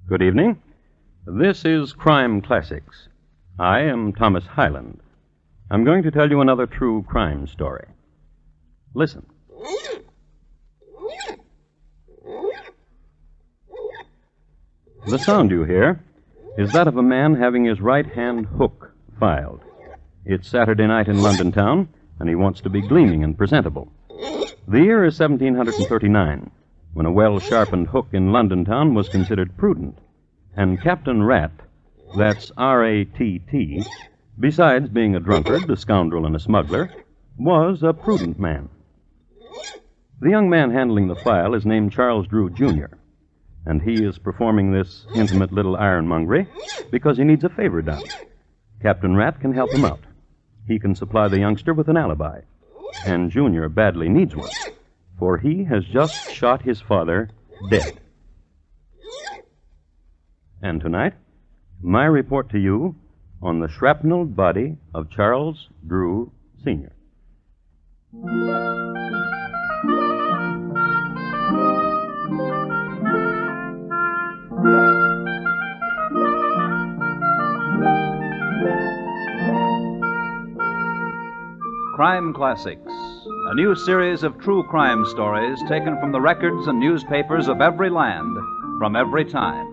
Good evening. This is Crime Classics. I am Thomas Hyland. I'm going to tell you another true crime story. Listen. The sound you hear is that of a man having his right-hand hook filed. It's Saturday night in London town, and he wants to be gleaming and presentable. The year is 1739, when a well-sharpened hook in London town was considered prudent. And Captain Rat, that's R-A-T-T, besides being a drunkard, a scoundrel, and a smuggler, was a prudent man. The young man handling the file is named Charles Drew, Jr., and he is performing this intimate little ironmongery because he needs a favor done. Captain Rat can help him out. He can supply the youngster with an alibi, and Junior badly needs one, for he has just shot his father dead. And tonight, my report to you on the shrapnelled body of Charles Drew, Sr. Crime Classics, a new series of true crime stories taken from the records and newspapers of every land, from every time.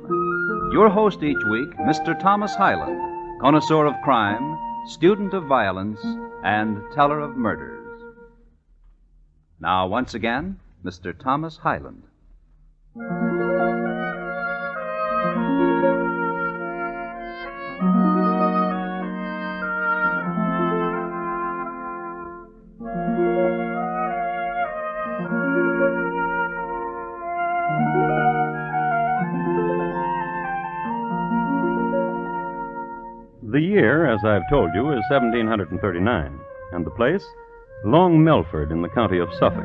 Your host each week, Mr. Thomas Hyland, connoisseur of crime, student of violence, and teller of murders. Now, once again, Mr. Thomas Hyland. The year, as I've told you, is 1739, and the place, Long Melford in the county of Suffolk.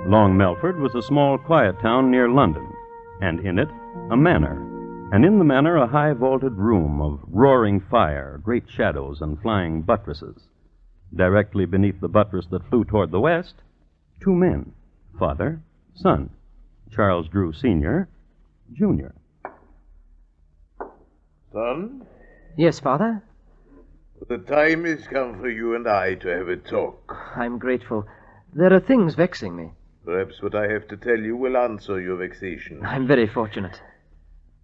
Long Melford was a small, quiet town near London, and in it, a manor, and in the manor a high-vaulted room of roaring fire, great shadows, and flying buttresses. Directly beneath the buttress that flew toward the west, two men, father, son, Charles Drew, Sr., Jr. Son? Yes, Father? The time has come for you and I to have a talk. I'm grateful. There are things vexing me. Perhaps what I have to tell you will answer your vexation. I'm very fortunate.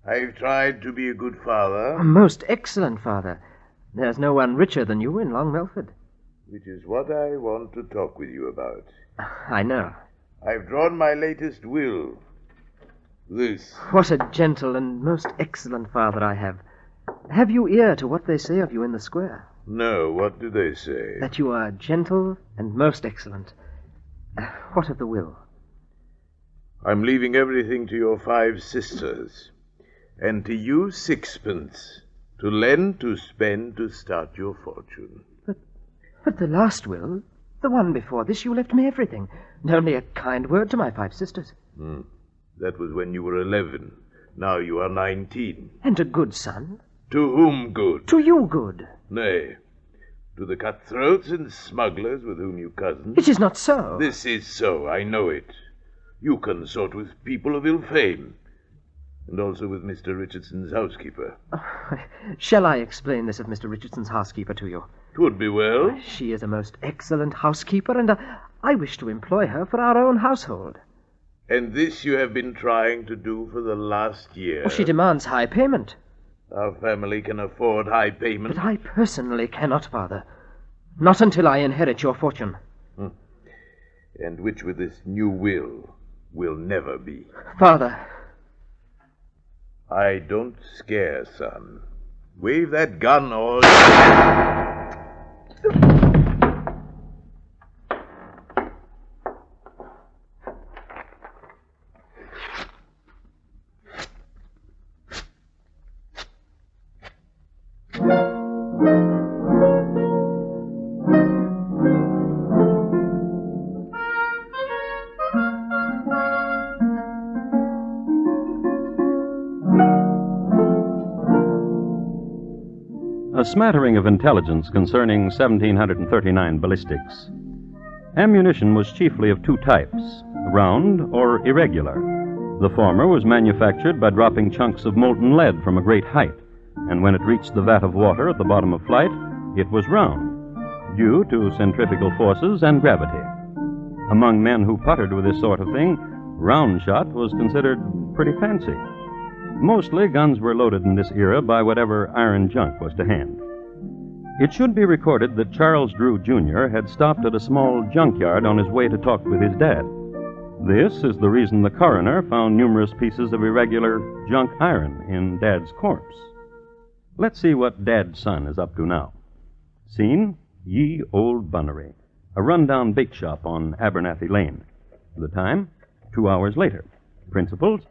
I've tried to be a good father. A most excellent father. There's no one richer than you in Long Melford. Which is what I want to talk with you about. I know. I've drawn my latest will. This. What a gentle and most excellent father I have. Have you ear to what they say of you in the square? No, what do they say? That you are gentle and most excellent. What of the will? I'm leaving everything to your 5 sisters, and to you 6pence, to lend, to spend, to start your fortune. But the last will, the one before this, you left me everything, and only a kind word to my 5 sisters. That was when you were 11. Now you are 19. And a good son. To whom good? To you good. Nay, to the cutthroats and smugglers with whom you cousin. It is not so. This is so, I know it. You consort with people of ill fame, and also with Mr. Richardson's housekeeper. Shall I explain this of Mr. Richardson's housekeeper to you? 'Twould be well. She is a most excellent housekeeper, and I wish to employ her for our own household. And this you have been trying to do for the last year. Well, she demands high payment. Our family can afford high payment. But I personally cannot, Father. Not until I inherit your fortune. And which with this new will never be. Father. I don't scare, son. Wave that gun or... A smattering of intelligence concerning 1739 ballistics. Ammunition was chiefly of 2 types, round or irregular. The former was manufactured by dropping chunks of molten lead from a great height, and when it reached the vat of water at the bottom of flight, it was round, due to centrifugal forces and gravity. Among men who puttered with this sort of thing, round shot was considered pretty fancy. Mostly, guns were loaded in this era by whatever iron junk was to hand. It should be recorded that Charles Drew, Jr. had stopped at a small junkyard on his way to talk with his dad. This is the reason the coroner found numerous pieces of irregular junk iron in Dad's corpse. Let's see what Dad's son is up to now. Scene, Ye Old Bunnery, a rundown bake shop on Abernathy Lane. The time, 2 hours later. Principals,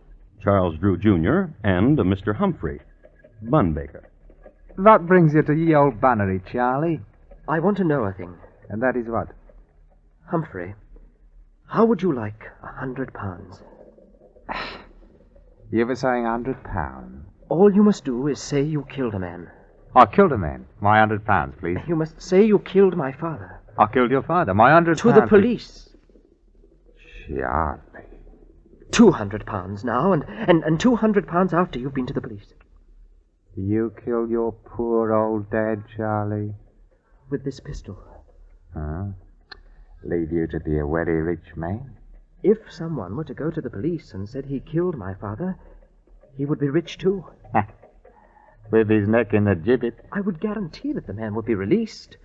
Charles Drew, Jr. and a Mr. Humphrey, bun baker. What brings you to Ye Old Bunnery, Charlie? I want to know a thing. And that is what? Humphrey, how would you like £100? You were saying £100? All you must do is say you killed a man. I killed a man. My £100, please. You must say you killed my father. I killed your father. My £100. To the police. Charlie. £200 now, and £200 after you've been to the police. You killed your poor old dad, Charlie? With this pistol. Huh? Leave you to be a very rich man? If someone were to go to the police and said he killed my father, he would be rich too. With his neck in the gibbet. I would guarantee that the man would be released.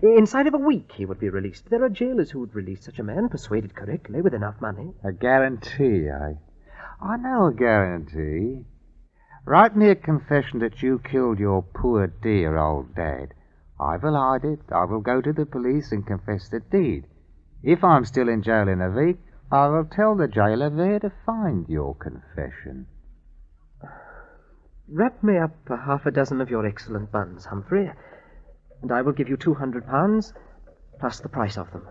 Inside of a week he would be released. There are jailers who would release such a man, persuaded correctly, with enough money. A guarantee, I know a guarantee. Write me a confession that you killed your poor dear old dad. I will hide it. I will go to the police and confess the deed. If I'm still in jail in a week, I will tell the jailer where to find your confession. Wrap me up half a dozen of your excellent buns, Humphrey, and I will give you £200, plus the price of them.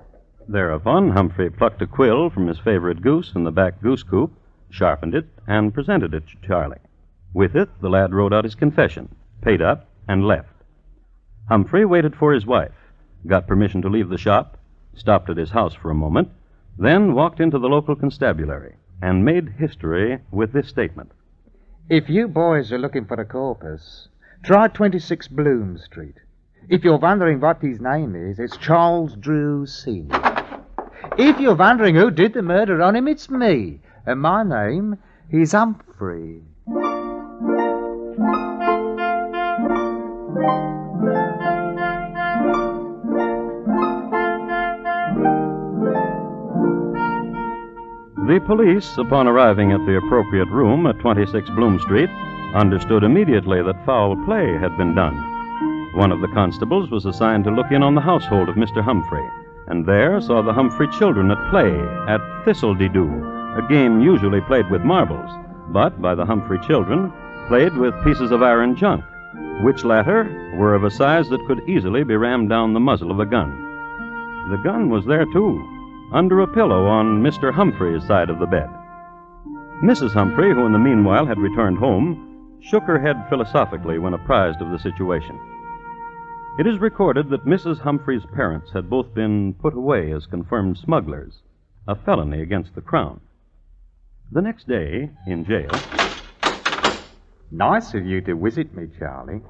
Thereupon, Humphrey plucked a quill from his favorite goose in the back goose coop, sharpened it, and presented it to Charlie. With it, the lad wrote out his confession, paid up, and left. Humphrey waited for his wife, got permission to leave the shop, stopped at his house for a moment, then walked into the local constabulary and made history with this statement. If you boys are looking for a corpus, try 26 Bloom Street. If you're wondering what his name is, it's Charles Drew Sr. If you're wondering who did the murder on him, it's me. And my name is Humphrey. The police, upon arriving at the appropriate room at 26 Bloom Street, understood immediately that foul play had been done. One of the constables was assigned to look in on the household of Mr. Humphrey, and there saw the Humphrey children at play at Thistle-de-doo, a game usually played with marbles, but by the Humphrey children played with pieces of iron junk, which latter were of a size that could easily be rammed down the muzzle of a gun. The gun was there, too, under a pillow on Mr. Humphrey's side of the bed. Mrs. Humphrey, who in the meanwhile had returned home, shook her head philosophically when apprised of the situation. It is recorded that Mrs. Humphrey's parents had both been put away as confirmed smugglers, a felony against the Crown. The next day, in jail... Nice of you to visit me, Charlie.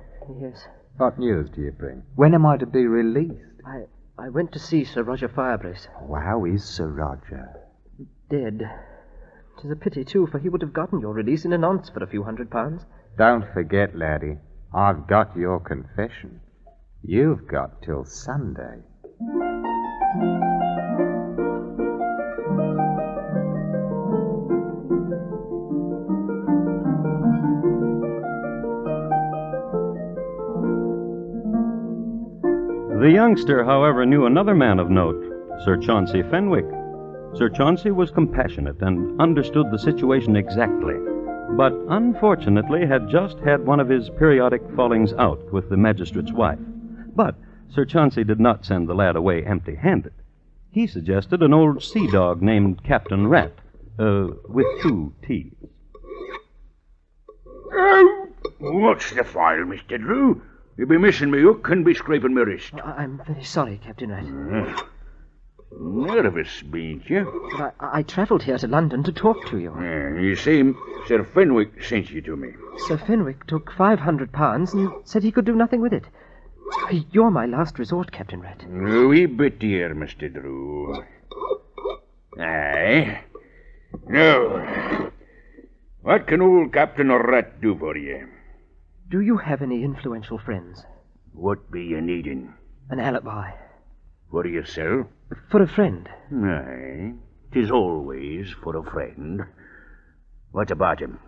Yes. What news do you bring? When am I to be released? I went to see Sir Roger Firebrace. How is Sir Roger? Dead. 'Tis a pity, too, for he would have gotten your release in an ounce for a few £100. Don't forget, laddie, I've got your confession. You've got till Sunday. The youngster, however, knew another man of note, Sir Chauncey Fenwick. Sir Chauncey was compassionate and understood the situation exactly, but unfortunately had just had one of his periodic fallings out with the magistrate's wife. But Sir Chauncey did not send the lad away empty-handed. He suggested an old sea dog named Captain Rat, with 2 T's. What's the file, Mr. Drew? You'll be missing me hook and be scraping my wrist. I'm very sorry, Captain Rat. Nervous, bean't you? But I travelled here to London to talk to you. You see, Sir Fenwick sent you to me. Sir Fenwick took £500 and said he could do nothing with it. You're my last resort, Captain Rat. A wee bit, dear, Mr. Drew. Aye. Now, what can old Captain Rat do for you? Do you have any influential friends? What be you needing? An alibi. For yourself? For a friend. Aye. 'Tis always for a friend. What about him?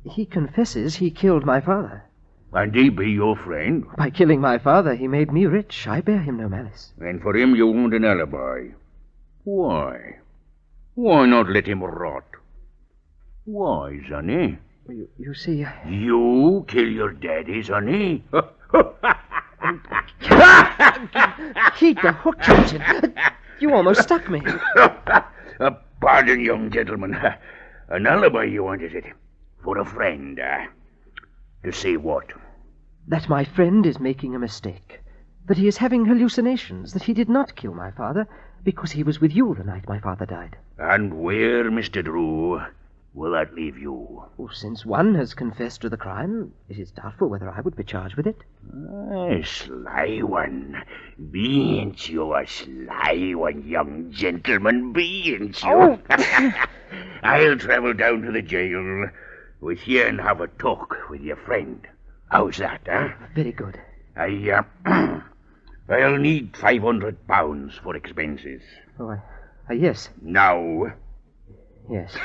He confesses he killed my father. And he be your friend? By killing my father, he made me rich. I bear him no malice. And for him you want an alibi. Why? Why not let him rot? Why, sonny? You see... You kill your daddy, sonny? Keep the hook, Captain. You almost stuck me. Pardon, young gentleman. An alibi you want, is it? For a friend, To say what? That my friend is making a mistake. That he is having hallucinations. That he did not kill my father because he was with you the night my father died. And where, Mr. Drew, will that leave you? Well, since one has confessed to the crime, it is doubtful whether I would be charged with it. Sly one. Bean't you a sly one, young gentleman? Bean't you? Oh. I'll travel down to the jail with you and have a talk with your friend. How's that, Very good. I'll need £500 for expenses. Oh, yes. Now. Yes.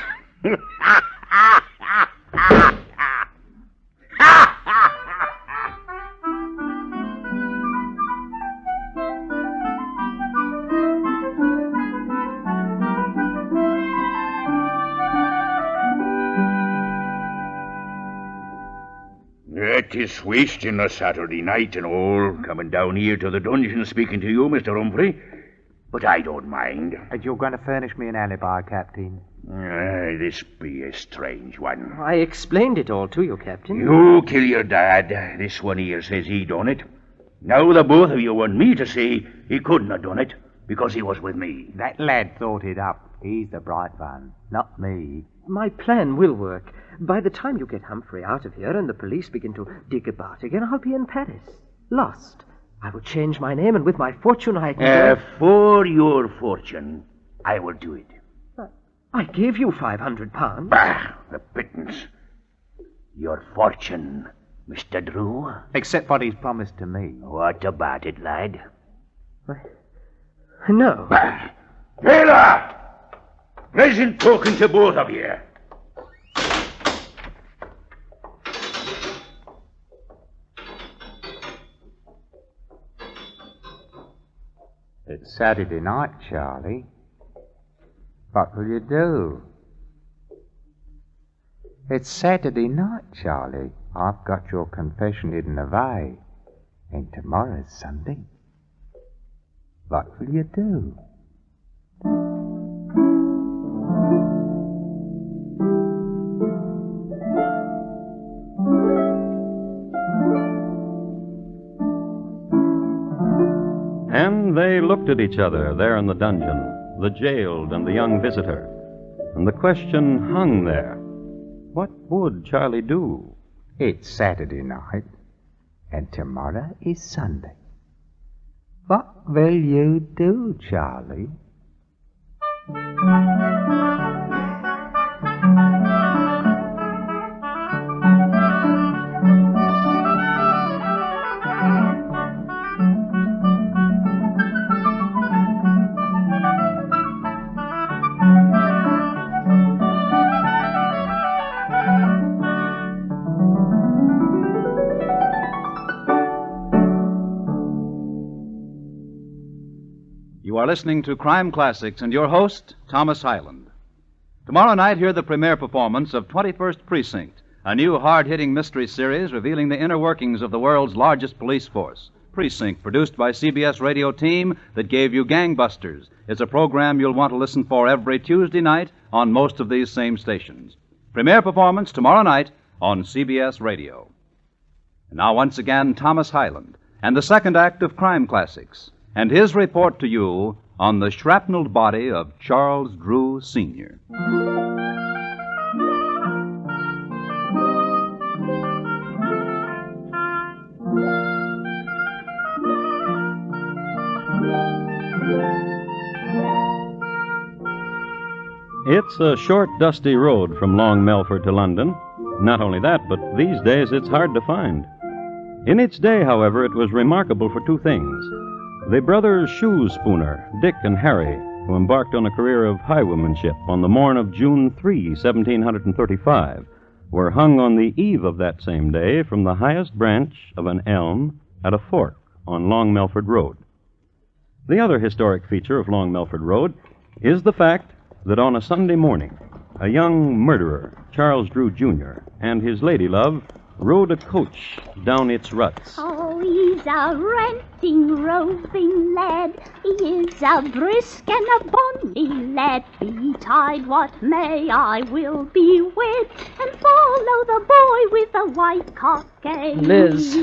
It is wasting a Saturday night and all, coming down here to the dungeon speaking to you, Mr. Humphrey. But I don't mind. And you're going to furnish me an alibi, Captain? This be a strange one. I explained it all to you, Captain. You kill your dad. This one here says he done it. Now the both of you want me to say he couldn't have done it because he was with me. That lad thought it up. He's the bright one, not me. My plan will work. By the time you get Humphrey out of here and the police begin to dig about again, I'll be in Paris. Lost. I will change my name, and with my fortune I can... For your fortune, I will do it. I gave you £500. Bah, the pittance. Your fortune, Mr. Drew. Except what he's promised to me. What about it, lad? No. Bah. Taylor! Pleasant talking to both of you. It's Saturday night, Charlie. What will you do? It's Saturday night, Charlie. I've got your confession hidden away. And tomorrow's Sunday. What will you do? And they looked at each other there in the dungeon, the jailed and the young visitor. And the question hung there. What would Charlie do? It's Saturday night, and tomorrow is Sunday. What will you do, Charlie? You are listening to Crime Classics and your host, Thomas Hyland. Tomorrow night, hear the premiere performance of 21st Precinct, a new hard-hitting mystery series revealing the inner workings of the world's largest police force. Precinct, produced by CBS radio team that gave you Gangbusters. It's a program you'll want to listen for every Tuesday night on most of these same stations. Premiere performance tomorrow night on CBS Radio. And now, once again, Thomas Hyland and the second act of Crime Classics and his report to you on the shrapnelled body of Charles Drew, Sr. It's a short, dusty road from Long Melford to London. Not only that, but these days it's hard to find. In its day, however, it was remarkable for two things. The brothers Shoe Spooner, Dick and Harry, who embarked on a career of highwaymanship on the morn of June 3, 1735, were hung on the eve of that same day from the highest branch of an elm at a fork on Long Melford Road. The other historic feature of Long Melford Road is the fact that on a Sunday morning, a young murderer, Charles Drew, Jr., and his lady love rode a coach down its ruts. Oh, he's a ranting, roving lad. He is a brisk and a bonny lad. Betide what may, I will be wed and follow the boy with the white cockade. Liz.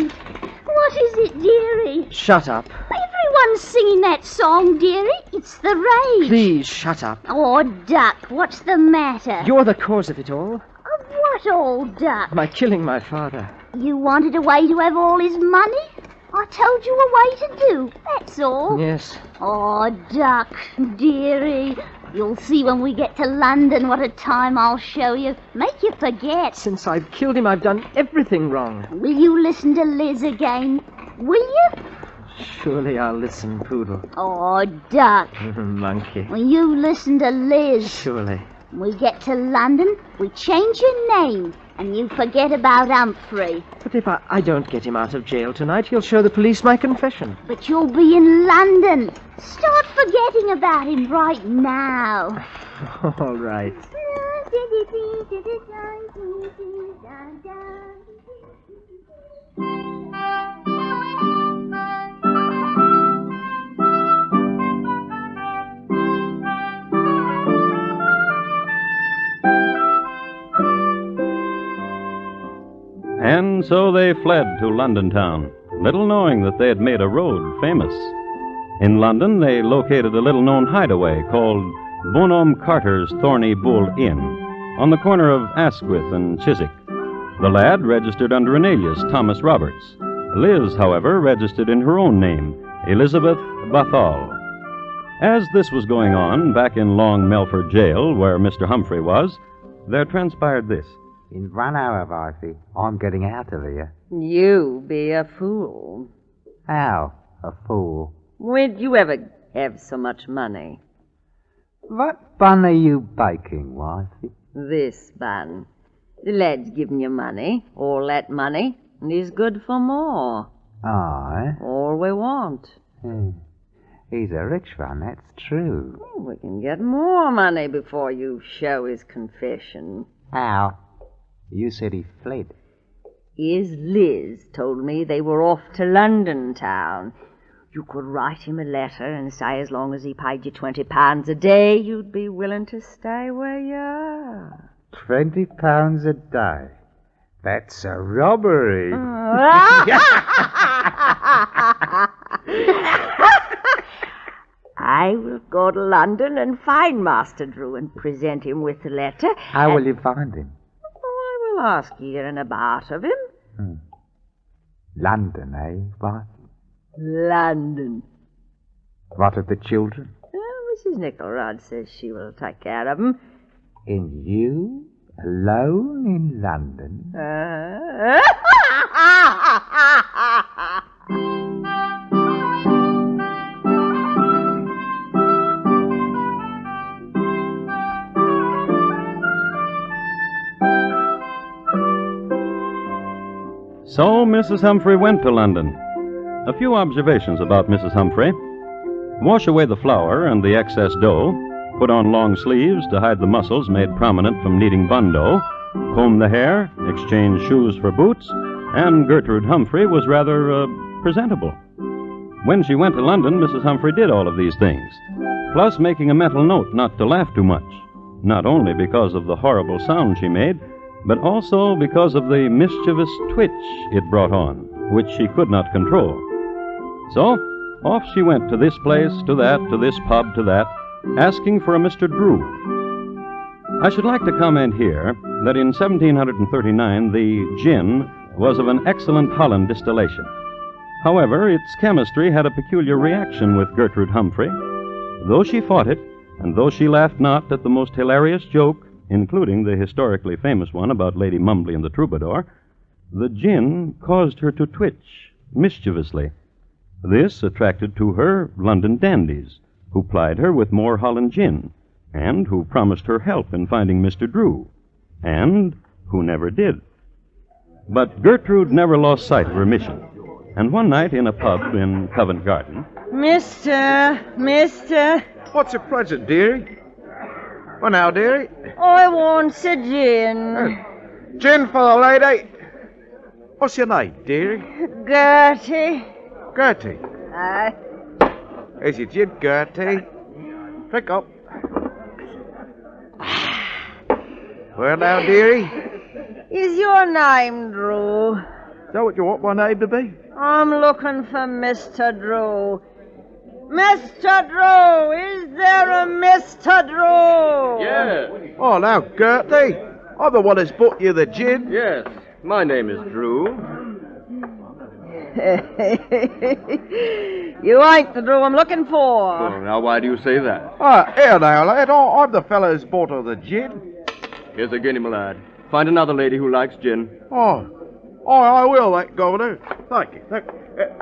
What is it, dearie? Shut up. Everyone's singing that song, dearie. It's the rage. Please, shut up. Oh, Duck, what's the matter? You're the cause of it all. Of what, old Duck? By killing my father. You wanted a way to have all his money? I told you a way to do, that's all. Yes. Oh, Duck, dearie. You'll see when we get to London what a time I'll show you. Make you forget. Since I've killed him, I've done everything wrong. Will you listen to Liz again? Will you? Surely I'll listen, Poodle. Oh, Duck. Monkey. Will you listen to Liz? Surely. When we get to London, we change your name, and you forget about Humphrey. But if I don't get him out of jail tonight, he'll show the police my confession. But you'll be in London. Start forgetting about him right now. All right. And so they fled to London town, little knowing that they had made a road famous. In London, they located a little-known hideaway called Bonhomme Carter's Thorny Bull Inn, on the corner of Asquith and Chiswick. The lad registered under an alias, Thomas Roberts. Liz, however, registered in her own name, Elizabeth Bathal. As this was going on, back in Long Melford Jail, where Mr. Humphrey was, there transpired this. In 1 hour, Vifey, I'm getting out of here. You be a fool. How? A fool? When'd you ever have so much money? What bun are you baking, Wifey? This bun. The lad's given you money, all that money, and he's good for more. Aye. All we want. He's a rich one, that's true. We can get more money before you show his confession. How? You said he fled. His Liz told me they were off to London town. You could write him a letter and say as long as he paid you £20 a day, you'd be willing to stay where you are. £20 a day? That's a robbery. I will go to London and find Master Drew and present him with the letter. How will you find him? I will ask here and about of him. London, eh, Vifey? London. What of the children? Mrs. Nickelrod says she will take care of them. And you, alone in London? So Mrs. Humphrey went to London. A few observations about Mrs. Humphrey. Wash away the flour and the excess dough. Put on long sleeves to hide the muscles made prominent from kneading bun dough. Comb the hair, exchange shoes for boots, and Gertrude Humphrey was rather presentable. When she went to London, Mrs. Humphrey did all of these things, plus making a mental note not to laugh too much, not only because of the horrible sound she made, but also because of the mischievous twitch it brought on, which she could not control. So, Off she went to this place, to that, to this pub, to that, asking for a Mr. Drew. I should like to comment here that in 1739 the gin was of an excellent Holland distillation. However, its chemistry had a peculiar reaction with Gertrude Humphrey. Though she fought it, and though she laughed not at the most hilarious joke, including the historically famous one about Lady Mumbly and the Troubadour, the gin caused her to twitch mischievously. This attracted to her London dandies, who plied her with more Holland gin, and who promised her help in finding Mr. Drew, and who never did. But Gertrude never lost sight of her mission, and one night in a pub in Covent Garden... Mister. What's your pleasure, dearie? Well, now, dearie. I want a gin. Gin for the lady. What's your name, dearie? Gertie. Gertie. Aye. Here's your gin, Gertie. Drink up. Well, now, dearie. Is your name Drew? Is that what you want my name to be? I'm looking for Mr. Drew. Mr. Drew! Is there a Mr. Drew? Yes. Oh, now, Gertie. I'm the one that's bought you the gin. Yes. My name is Drew. You ain't the Drew I'm looking for. Oh, now, why do you say that? Here now, lad. I'm the fellow who's bought her the gin. Here's a guinea, my lad. Find another lady who likes gin. Oh, I will, that governor. Thank you.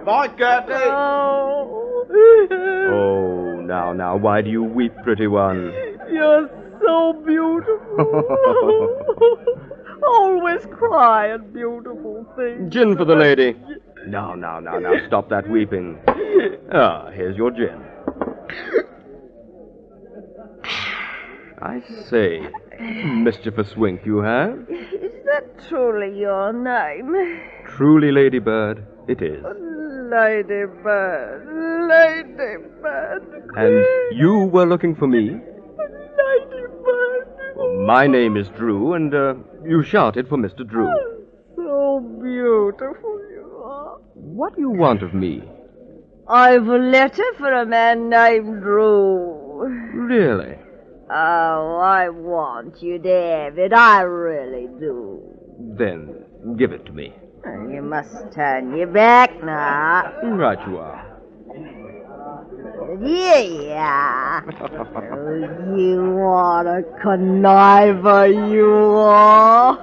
Bye, Gertie. Oh, now, why do you weep, pretty one? You're so beautiful. Always crying beautiful things. Gin for the lady. Now, stop that weeping. Here's your gin. I say, mischievous wink you have. Is that truly your name? Truly, Ladybird, it is. Ladybird. And you were looking for me? Ladybird. Well, my name is Drew, and you shouted for Mr. Drew. So beautiful you are. What do you want of me? I've a letter for a man named Drew. Really? Oh, I want you, David. I really do. Then give it to me. You must turn your back now. Right you are. Yeah. Oh, you want a conniver, you are.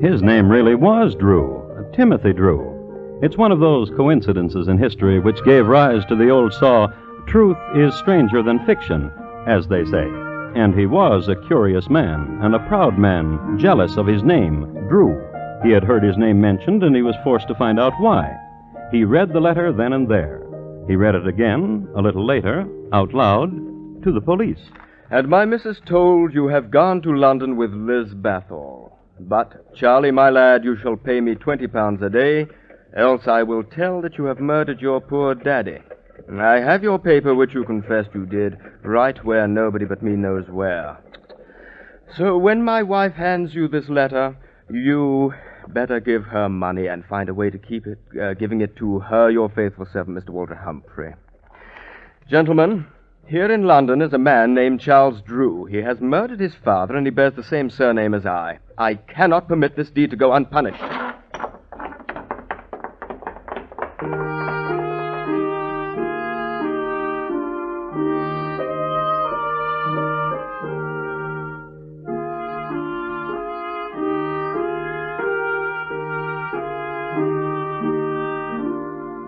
His name really was Drew, Timothy Drew. It's one of those coincidences in history which gave rise to the old saw, truth is stranger than fiction, as they say. And he was a curious man, and a proud man, jealous of his name, Drew. He had heard his name mentioned, and he was forced to find out why. He read the letter then and there. He read it again, a little later, out loud, to the police. And my missus told you have gone to London with Liz Bathall. But, Charlie, my lad, you shall pay me £20 a day, else I will tell that you have murdered your poor daddy. I have your paper, which you confessed you did, right where nobody but me knows where. So when my wife hands you this letter, you better give her money and find a way to keep it, giving it to her, your faithful servant, Mr. Walter Humphrey. Gentlemen, here in London is a man named Charles Drew. He has murdered his father, and he bears the same surname as I. I cannot permit this deed to go unpunished.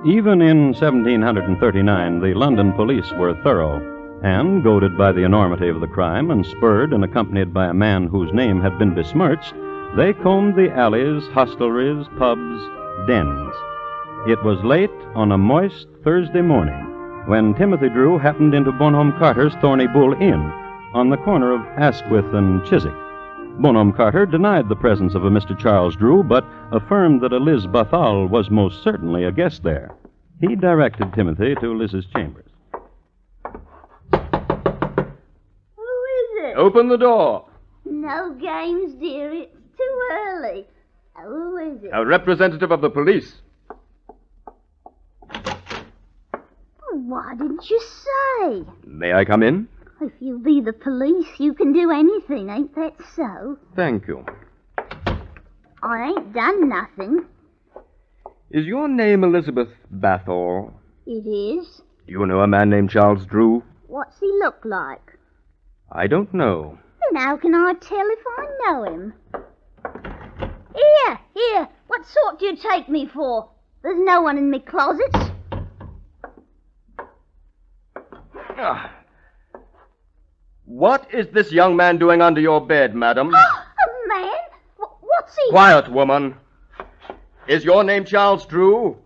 Even in 1739, the London police were thorough, and, goaded by the enormity of the crime and spurred and accompanied by a man whose name had been besmirched, they combed the alleys, hostelries, pubs, dens. It was late on a moist Thursday morning when Timothy Drew happened into Bonhomme Carter's Thorny Bull Inn on the corner of Asquith and Chiswick. Bonhomme Carter denied the presence of a Mr. Charles Drew, but affirmed that a Liz Bathall was most certainly a guest there. He directed Timothy to Liz's chambers. Who is it? Open the door. No games, dear. It's too early. Who is it? A representative of the police. Why didn't you say? May I come in? If you be the police, you can do anything, ain't that so? Thank you. I ain't done nothing. Is your name Elizabeth Bathall? It is. Do you know a man named Charles Drew? What's he look like? I don't know. Then how can I tell if I know him? Here, what sort do you take me for? There's no one in me closets. What is this young man doing under your bed, madam? A man? What's he... Quiet, woman. Is your name Charles Drew?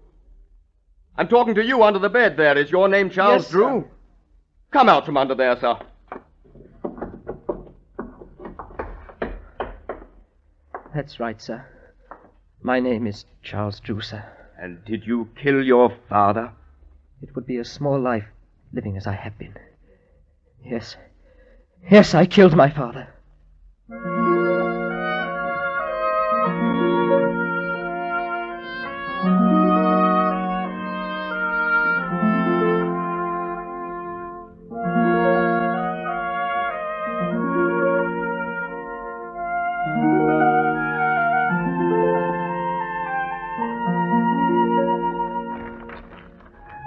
I'm talking to you under the bed there. Is your name Charles Yes, Drew? sir. Come out from under there, sir. That's right, sir. My name is Charles Drew, sir. And did you kill your father? It would be a small life living as I have been. Yes. Yes, I killed my father.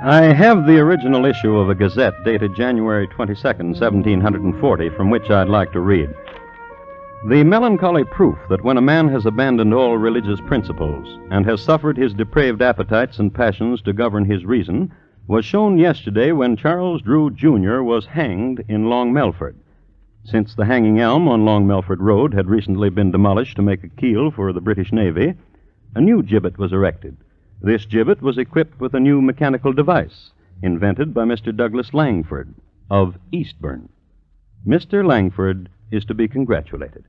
I have the original issue of a Gazette dated January 22nd, 1740, from which I'd like to read. The melancholy proof that when a man has abandoned all religious principles and has suffered his depraved appetites and passions to govern his reason was shown yesterday when Charles Drew, Jr. was hanged in Long Melford. Since the hanging elm on Long Melford Road had recently been demolished to make a keel for the British Navy, a new gibbet was erected. This gibbet was equipped with a new mechanical device invented by Mr. Douglas Langford of Eastbourne. Mr. Langford is to be congratulated.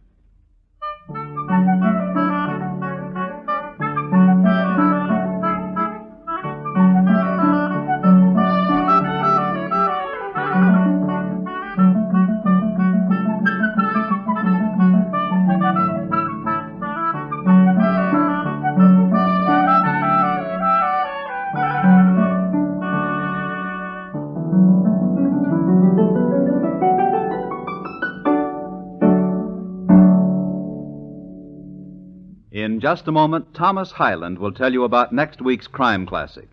In just a moment, Thomas Hyland will tell you about next week's crime classic.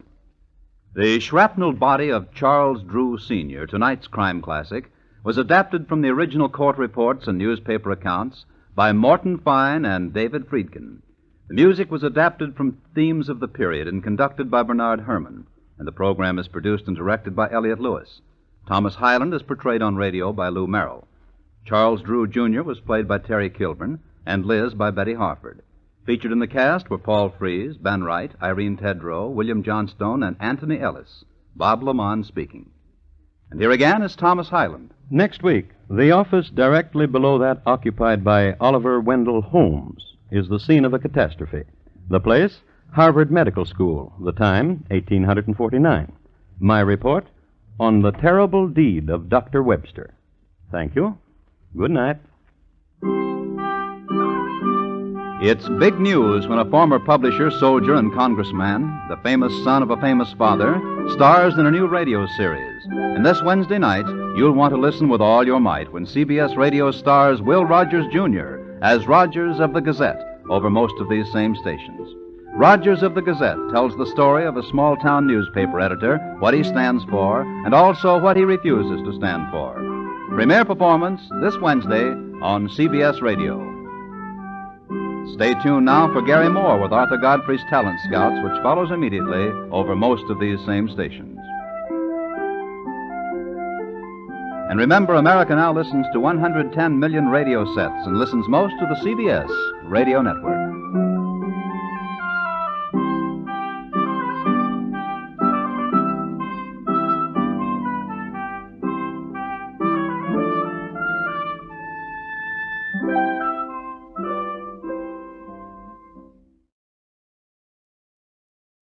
The shrapnelled body of Charles Drew, Sr., tonight's crime classic, was adapted from the original court reports and newspaper accounts by Morton Fine and David Friedkin. The music was adapted from themes of the period and conducted by Bernard Herrmann, and the program is produced and directed by Elliott Lewis. Thomas Hyland is portrayed on radio by Lou Merrill. Charles Drew, Jr. was played by Terry Kilburn, and Liz by Betty Harford. Featured in the cast were Paul Frees, Ben Wright, Irene Tedrow, William Johnstone, and Anthony Ellis. Bob Lamont speaking. And here again is Thomas Hyland. Next week, the office directly below that occupied by Oliver Wendell Holmes is the scene of a catastrophe. The place, Harvard Medical School. The time, 1849. My report, on the terrible deed of Dr. Webster. Thank you. Good night. It's big news when a former publisher, soldier, and congressman, the famous son of a famous father, stars in a new radio series. And this Wednesday night, you'll want to listen with all your might when CBS Radio stars Will Rogers, Jr. as Rogers of the Gazette over most of these same stations. Rogers of the Gazette tells the story of a small-town newspaper editor, what he stands for, and also what he refuses to stand for. Premiere performance this Wednesday on CBS Radio. Stay tuned now for Gary Moore with Arthur Godfrey's Talent Scouts, which follows immediately over most of these same stations. And remember, America now listens to 110 million radio sets and listens most to the CBS radio network.